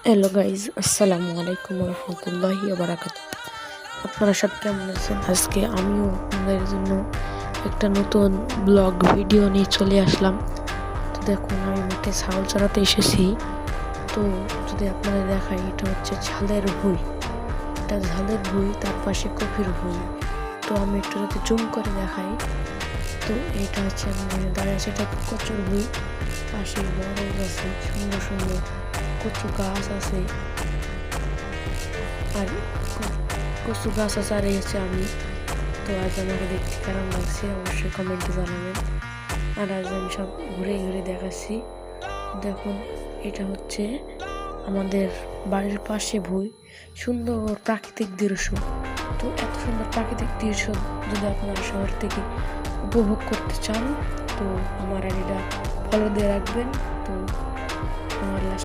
Hello guys, আসসালামু আলাইকুম রহমতুল্লাহি ওয়া বারাকাতুহু। আপনারা সব কেমন আছেন? আজকে আমিও আপনাদের জন্য একটা নতুন ব্লগ ভিডিও নিয়ে চলে আসলাম। তো দেখুন, আমি মাঠে ছাগল চড়াতে এসেছি। তো যদি আপনাদের দেখাই, এটা হচ্ছে ঝালের ভুঁই। এটা ঝালের ভুঁই, তার পাশে কফির ভুঁই। তো আমি একটু যাতে জুম করে দেখাই। তো এটা হচ্ছে আমাদের দাঁড়িয়ে আছে, এটা কচুর ভুঁই। পাশে বড় আছে, সুন্দর সুন্দর কচু গাছ আছে, আর কচু গাছ আছে। আর এই হচ্ছে আমি। তো আজ আমাকে দেখতে কেমন লাগছে অবশ্যই কমেন্টে জানাবেন। আর আজ আমি সব ঘুরে ঘুরে দেখাচ্ছি। দেখুন, এটা হচ্ছে আমাদের বাড়ির পাশে ভুঁই, সুন্দর প্রাকৃতিক দৃশ্য। তো এত সুন্দর প্রাকৃতিক দৃশ্য যদি আপনারা শহর থেকে উপভোগ করতে চান, তো আমার আইডিটা ফলো দিয়ে রাখবেন। তো